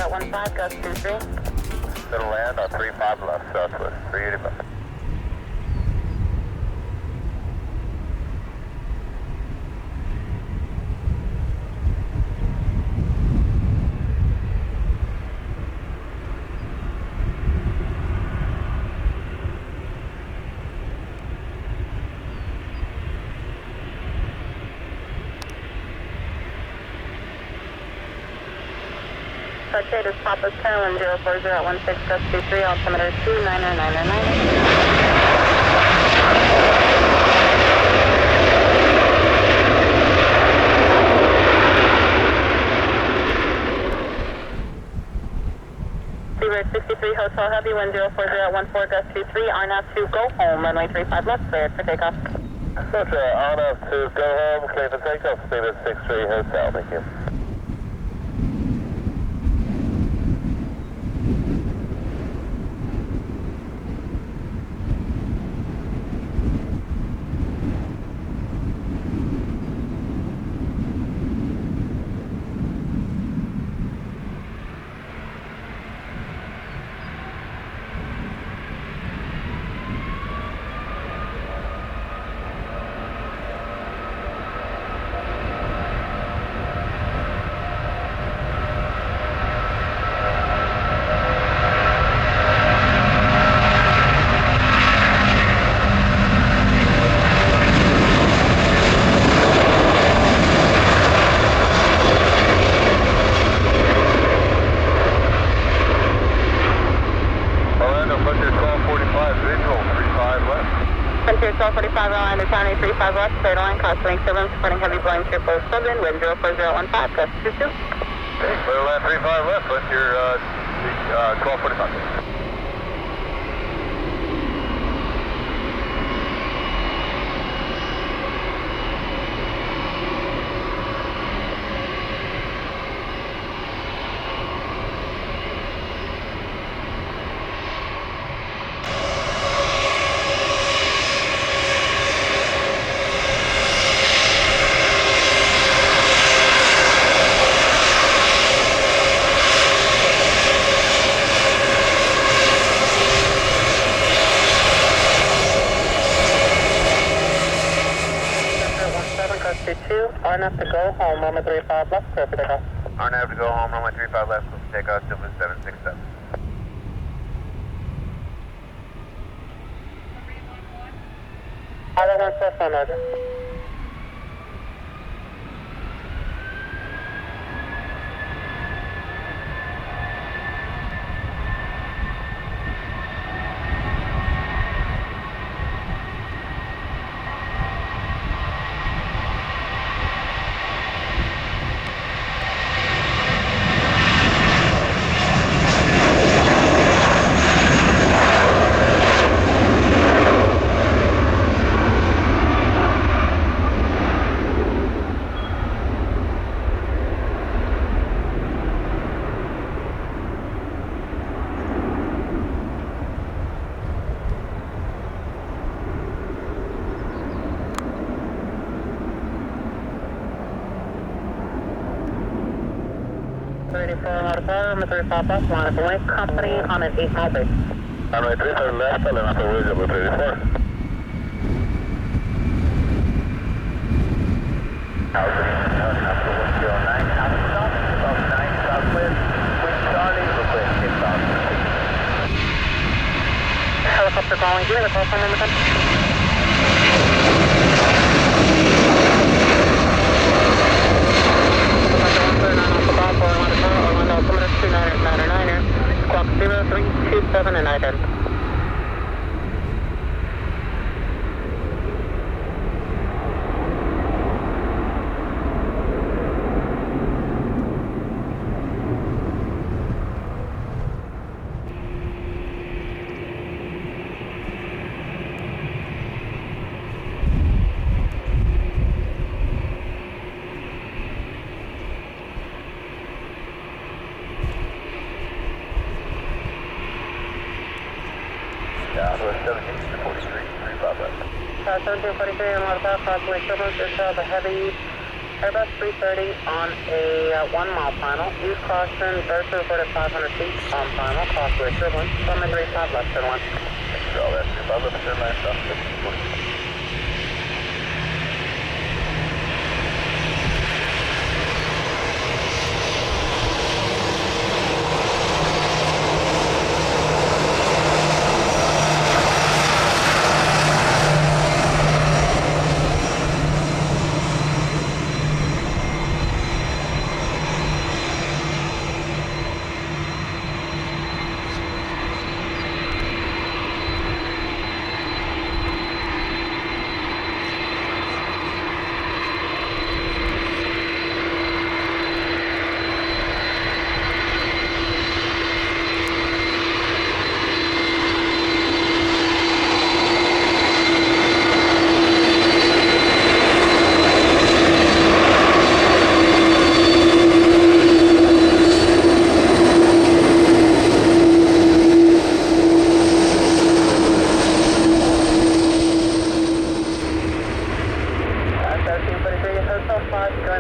4015, gust 23. Gonna land on 35 left, southwest, 385. Touch is Papa's Carolyn 04016, gust 23, altimeter 29999. Seabird 63 Hotel Heavy, 104014, gust 23, RNAV to go home, runway 35 left, cleared for takeoff. Roger, RNAV to go home, clear for takeoff, Seabird 63 Hotel, thank you. Frontier 1245, Orlando County 35 left, clear to line, cross link 7, supporting heavy blowing 7, wind 04015, gust 22. Okay, clear to land 35 left, Frontier 1245. RNAV to go home, runway 35 left, clear for takeoff. RNAV to go home, runway 35 left, clear for takeoff, Silver 767. Other one, cell phone order. Runway 35 left, line up away, company on an 8-mile base. Runway 35 left, 11 for Louis, over 34. Helicopter calling, do you have a telephone number, then? Orlando, altimeter 299er, squawk 0327 and ident. Southwest 1743, 35 left. 1743 on Waterfall, crossway 7, just south of heavy Airbus 330 on a 1 mile final. Use caution, bird to report at 500 feet on final. Crossway turbulence. Runway 35 left, turn 1. All that, 35 left, turn 9, stop, 1540.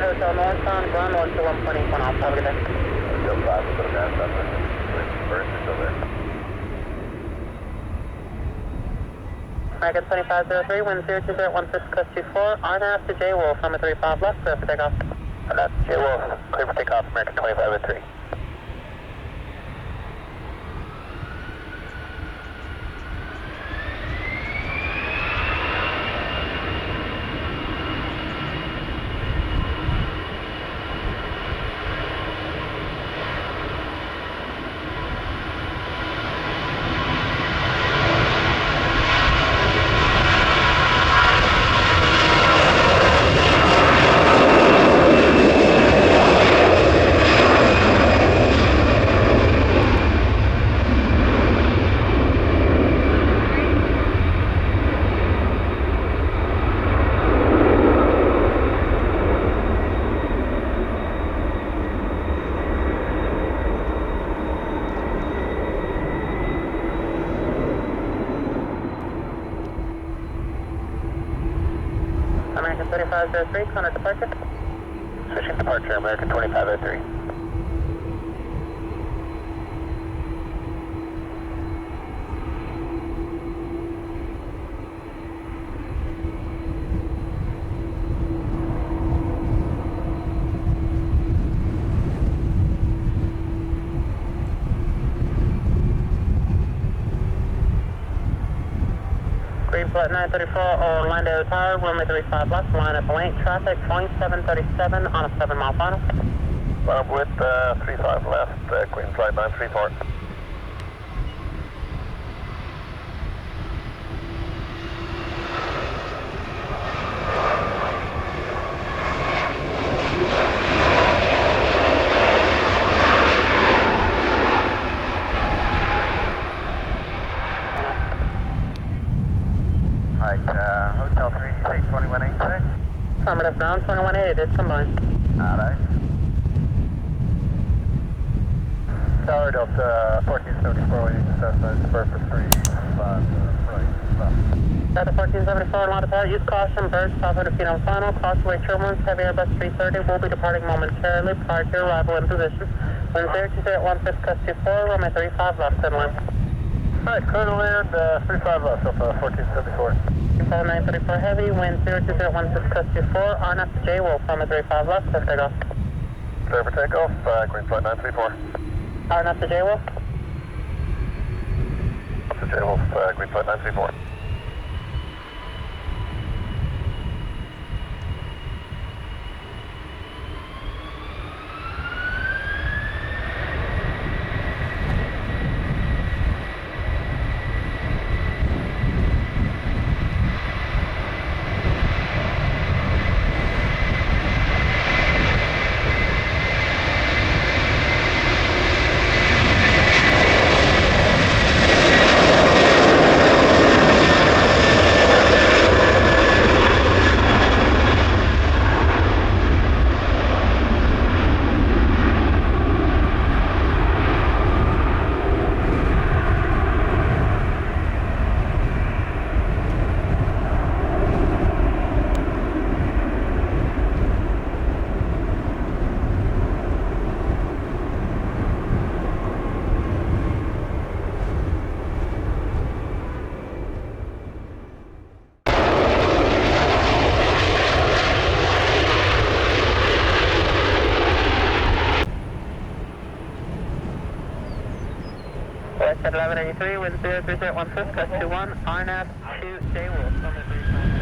Hotel northbound, ground 1 to 1.8 off. Have a good day. Hotel 5, we'll put a gas up there. Birds are still there. American 2503, wind 02016, coast 24, RNAV to J Wolf, number 35 left, clear for takeoff. RNAV to J Wolf, clear for takeoff, American 2503. American 3503, corner departure. Switching departure, American 2503. Green flight 934, Orlando Tower, runway 35 left, line up lane, traffic 2737 on a 7 mile final. Line up with 35 left, Queen flight 934. Hotel 3, 2186. Affirmative ground 2180, it is combined. Alright. Tower Delta 1474, you just assessment, spur for 3, 5, right, left. Delta 1474, line of use caution, birds 500 feet on final, crossway turbulence, heavy Airbus 330 will be departing momentarily prior to arrival in position. Wind 02016, coast 24, runway 35 left, turn 1. Alright, clear to land, 35 left, Delta 1474. 934 heavy, wind 02016, coast 24, RNAV to J Wolf, runway 35 left, clear for takeoff. Clear for takeoff, Queen flight 934. RNAV to J Wolf. To J Wolf, Queen flight 934. West at 1183 with 0301 Swift, gust 21, RNAV 2J Wolf, runway 35.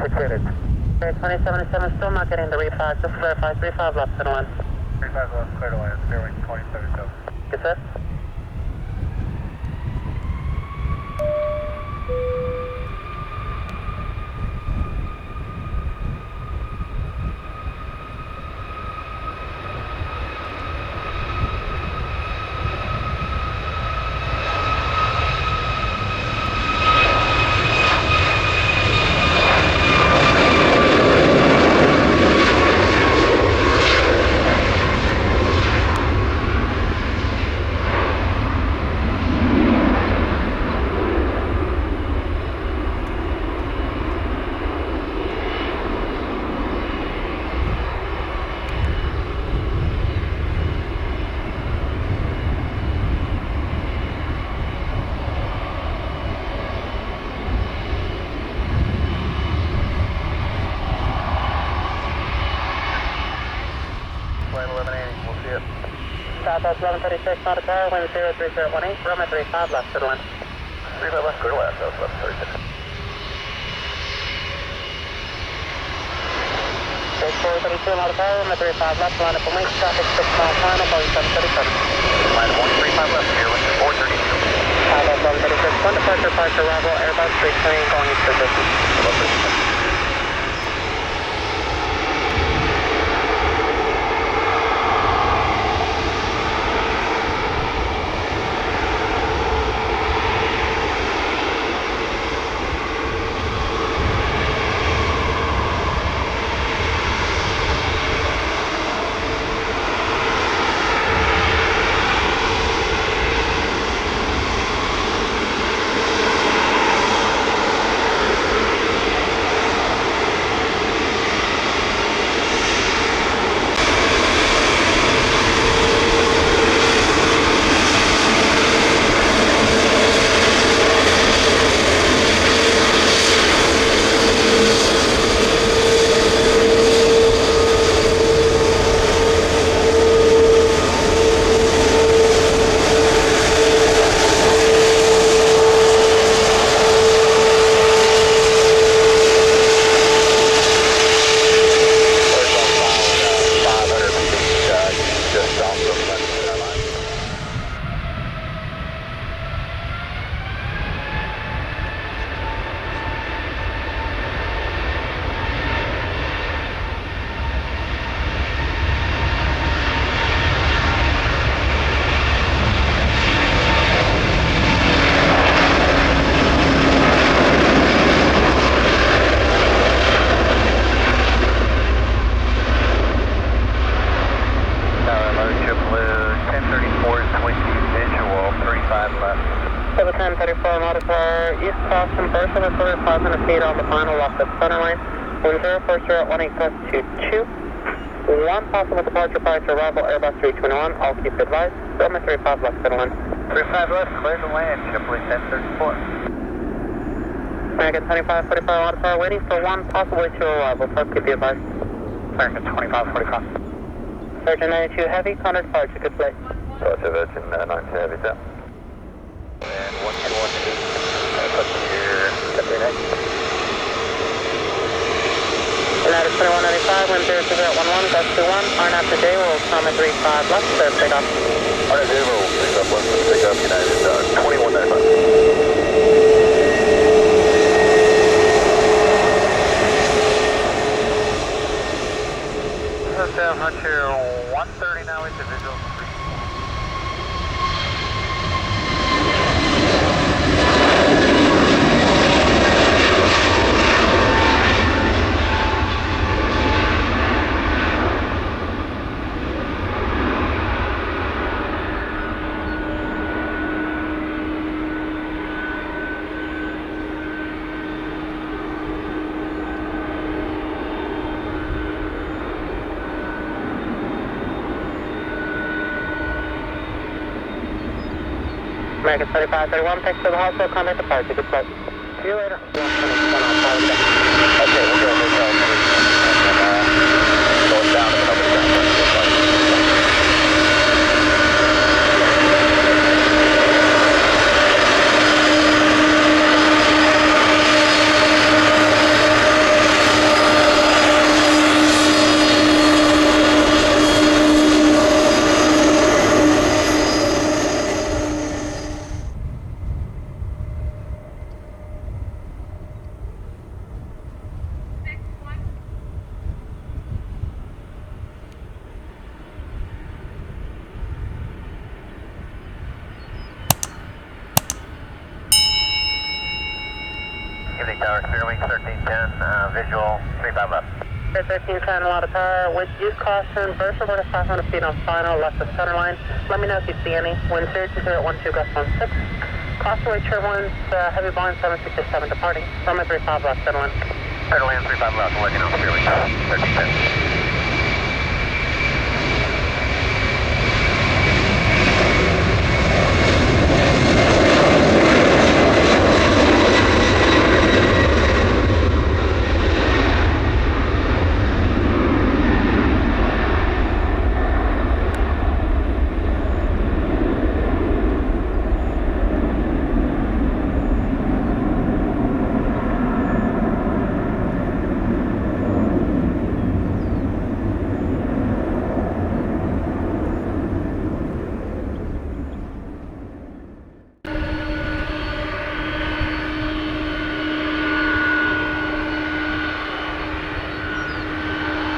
fixated. 2077, still not getting the reflag. Just verify 35 left to the line. 35 left, clear to land, clearing 2077. Get set. Southwest 1136 nautical hour, wind 03018, runway 35 left to the line. 35 left, clear to land, Southwest 1136. 432 nautical hour, runway 35 left, line up and wing, traffic 6 miles final, Boeing 737. Line up 135 left, clear wind 432. Southwest 1136, one departure, arrival, Airbus 320 going into position. 1136. East Boston, first over 500 feet on the final left of center line. Wind 04018 gust to 2. One possible departure prior to arrival, Airbus 321. I'll keep advised. Runway 35 left center line. 35 left, clear to land, JetBlue 1034. American 2545 modifier waiting for one possible to arrival. So keep you advised. American 2545. Virgin 92 Heavy, counter departure, good play. Delta Virgin 92 Heavy, sir. And 1212. Here, Captain X. United 2195, wind 02011, gust to 1. RNAV today will come at 35 left, so pick up. RNAV will pick up, United 2195. Down Frontier 130 now into visual 3. American 2531, thanks for the hospital, contact departure, good flight. See you later. Okay, we'll go hotel 3. And going down to another ground. Evening Tower, clear wing 1310, visual 35 left. 1310, a lot of power, with use caution, burst over to 500 feet on final, left of center line. Let me know if you see any. Wind 02012, gust 16. Crossway turbulence, heavy Boeing 767 departing. Runway 35 left, center line. Center land 35 left, working on clear wing 1310.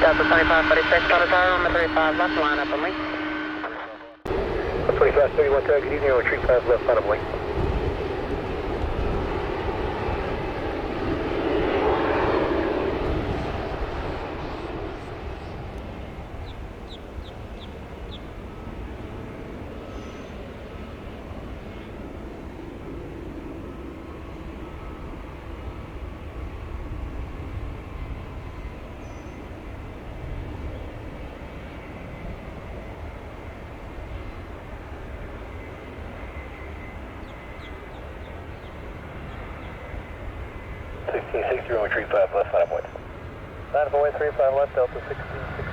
Delta 2546 on the tower, runway 35 left, line up and link. 2531 Tower, good evening, runway 35 left, line up link. Runway 35 left, line up point. Line up away 35 left, Delta 1660.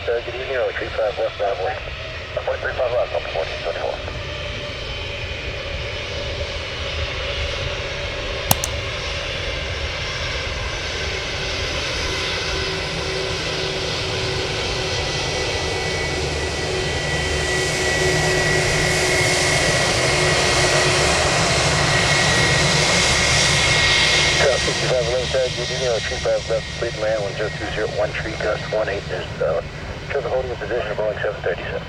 Good evening, runway 35 left, line up point. 35 left, Delta 1424. Good evening, 35 left, please land 10201 tree, gust 18 is traffic holding a position of Boeing 737.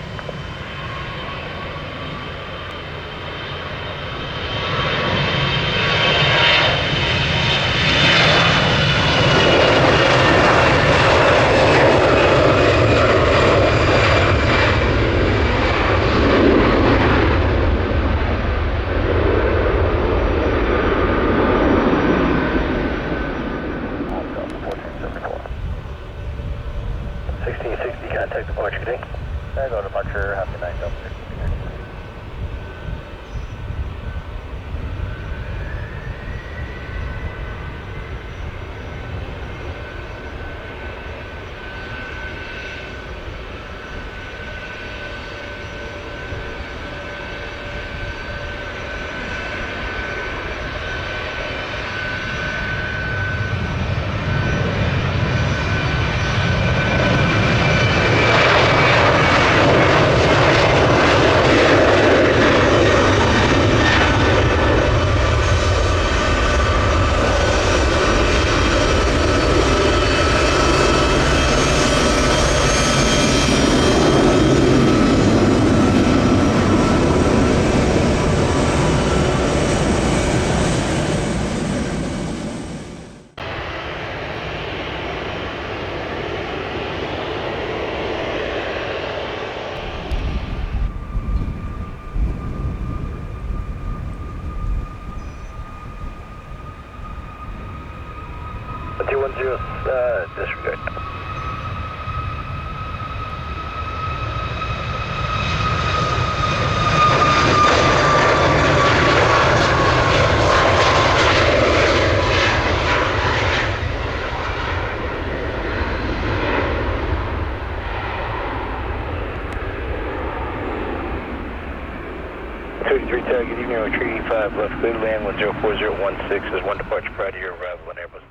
Contact departure, good day. I go departure, half the night, Delta 16. Disregard. Good evening, runway 35 left, clear to land 104016 is one departure prior to your arrival on Airbus